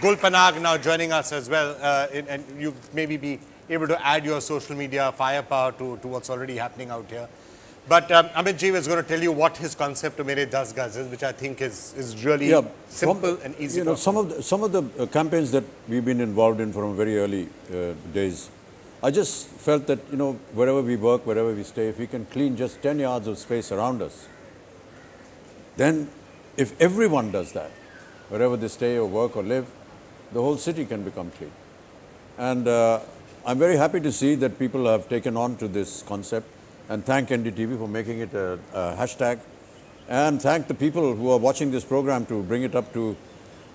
Gul Panag now joining us as well, and you maybe be able to add your social media firepower to what's already happening out here. But Amit Ji is going to tell you what his concept of Mere 10 Gaz is, which I think is really simple and easy. You know, some of the campaigns that we've been involved in from very early days, I just felt that, you know, wherever we work, wherever we stay, if we can clean just 10 yards of space around us, then if everyone does that, wherever they stay or work or live, the whole city can become clean. And I'm very happy to see that people have taken on to this concept, and thank NDTV for making it a hashtag, and thank the people who are watching this program to bring it up to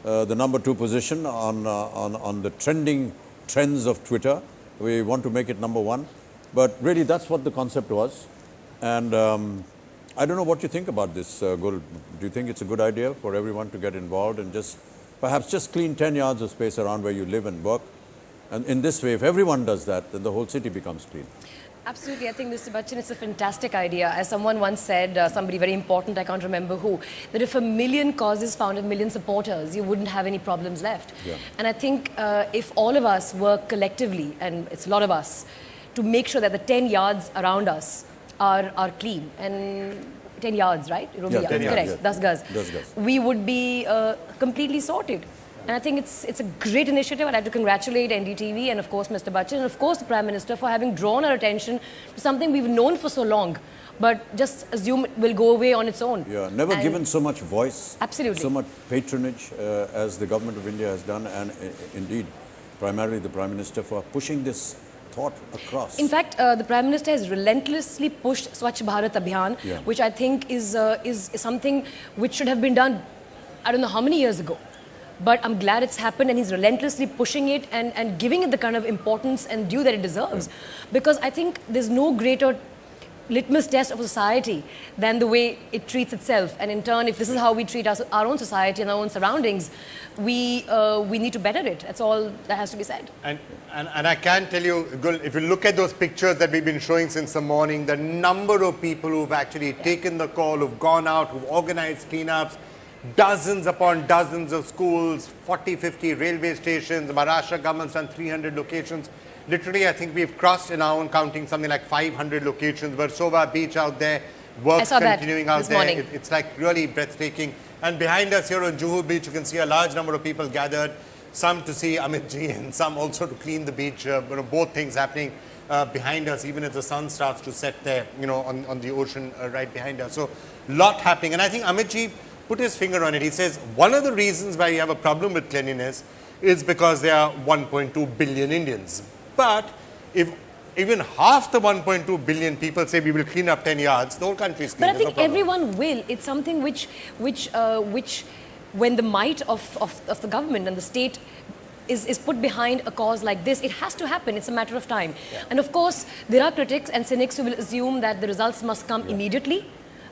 the #2 position on the trends of Twitter. We want to make it #1, but really that's what the concept was. And I don't know what you think about this, Gul. Do you think it's a good idea for everyone to get involved and perhaps just clean 10 yards of space around where you live and work? And in this way, if everyone does that, then the whole city becomes clean. Absolutely. I think, Mr. Bachchan, it's a fantastic idea. As someone once said, somebody very important, I can't remember who, that if 1 million causes found 1 million supporters, you wouldn't have any problems left. Yeah. And I think if all of us work collectively, and it's a lot of us, to make sure that the 10 yards around us are clean, and 10 yards, right? Yeah, 10 yards, correct. yeah. 10 gaz. 10 gaz. We would be completely sorted. And I think it's a great initiative. I'd like to congratulate NDTV and, of course, Mr. Bachchan, and, of course, the Prime Minister for having drawn our attention to something we've known for so long, but just assume it will go away on its own. Yeah, never given so much voice, absolutely, so much patronage as the government of India has done, and indeed, primarily the Prime Minister for pushing this thought across. In fact, the Prime Minister has relentlessly pushed Swachh Bharat Abhiyan, which I think is something which should have been done, I don't know how many years ago. But I'm glad it's happened, and he's relentlessly pushing it and giving it the kind of importance and due that it deserves. Yeah. Because I think there's no greater litmus test of society than the way it treats itself. And in turn, if this is how we treat our own society and our own surroundings, we need to better it. That's all that has to be said. And I can tell you, Gul, if you look at those pictures that we've been showing since the morning, the number of people who've actually taken the call, who've gone out, who've organized cleanups, dozens upon dozens of schools, 40, 50 railway stations. Maharashtra government's done 300 locations. Literally, I think we've crossed in our own counting something like 500 locations. Versova Beach out there, work continuing out there. It's like really breathtaking. And behind us here on Juhu Beach, you can see a large number of people gathered, some to see Amit Ji and some also to clean the beach. Both things happening behind us, even as the sun starts to set there, on the ocean right behind us. So, lot happening. And I think Amit Ji put his finger on it. He says one of the reasons why you have a problem with cleanliness is because there are 1.2 billion Indians. But if even half the 1.2 billion people say we will clean up 10 yards, the whole country is clean. But I think everyone will. It's something which when the might of the government and the state is put behind a cause like this, it has to happen. It's a matter of time. Yeah. And of course, there are critics and cynics who will assume that the results must come immediately.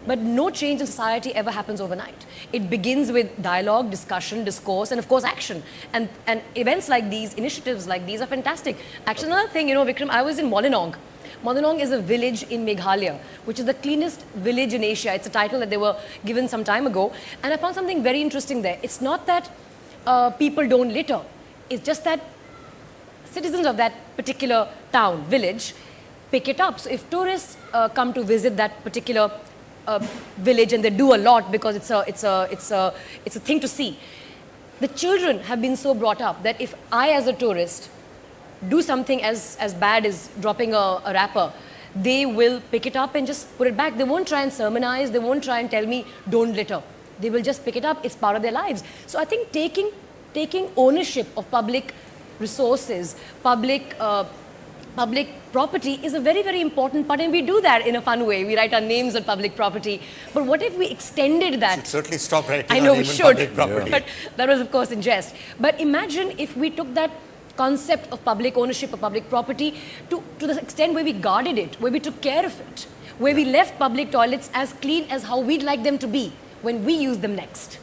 But no change in society ever happens overnight. It begins with dialogue, discussion, discourse, and of course action. And events like these, initiatives like these are fantastic. Actually, another thing, Vikram, I was in Molinong. Molinong is a village in Meghalaya, which is the cleanest village in Asia. It's a title that they were given some time ago. And I found something very interesting there. It's not that people don't litter. It's just that citizens of that particular town, village, pick it up. So if tourists come to visit that particular village, and they do a lot because it's a thing to see. The children have been so brought up that if I, as a tourist, do something as bad as dropping a wrapper, they will pick it up and just put it back. They won't try and sermonize. They won't try and tell me don't litter. They will just pick it up. It's part of their lives. So I think taking ownership of public resources, public property is a very, very important part, and we do that in a fun way. We write our names on public property. But what if we extended that? We should certainly stop writing I know our we name should, on public property. But that was, of course, in jest. But imagine if we took that concept of public ownership of public property to the extent where we guarded it, where we took care of it, where we left public toilets as clean as how we'd like them to be when we use them next.